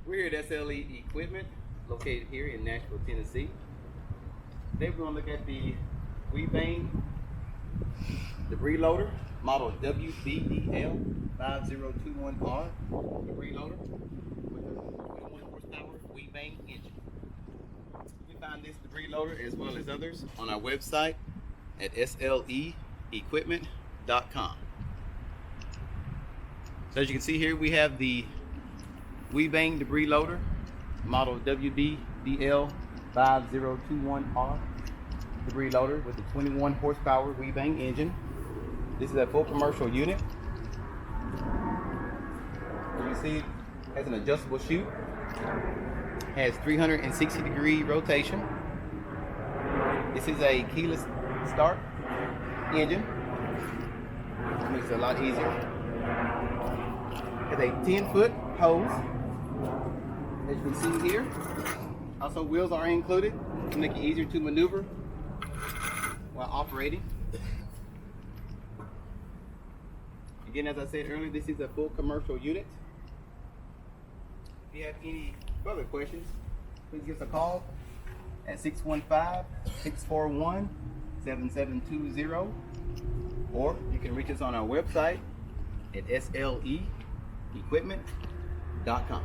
We're here at SLE Equipment, located here in Nashville, Tennessee. Today we're going to look at the Weibang debris loader, model WBDL5021R debris loader with a 21 horsepower Weibang engine. We find this debris loader as well as others on our website at sleequipment.com. So as you can see here, we have the Weibang debris loader, model WBDL5021R debris loader with a 21 horsepower Weibang engine. This is a full commercial unit. As you see, it has an adjustable chute, has 360-degree rotation. This is a keyless start engine, which makes it a lot easier. It's a 10-foot hose, as you can see here. Also, wheels are included to make it easier to maneuver while operating. Again, as I said earlier, this is a full commercial unit. If you have any further questions, please give us a call at 615-641-7720, or you can reach us on our website at sleequipment.com.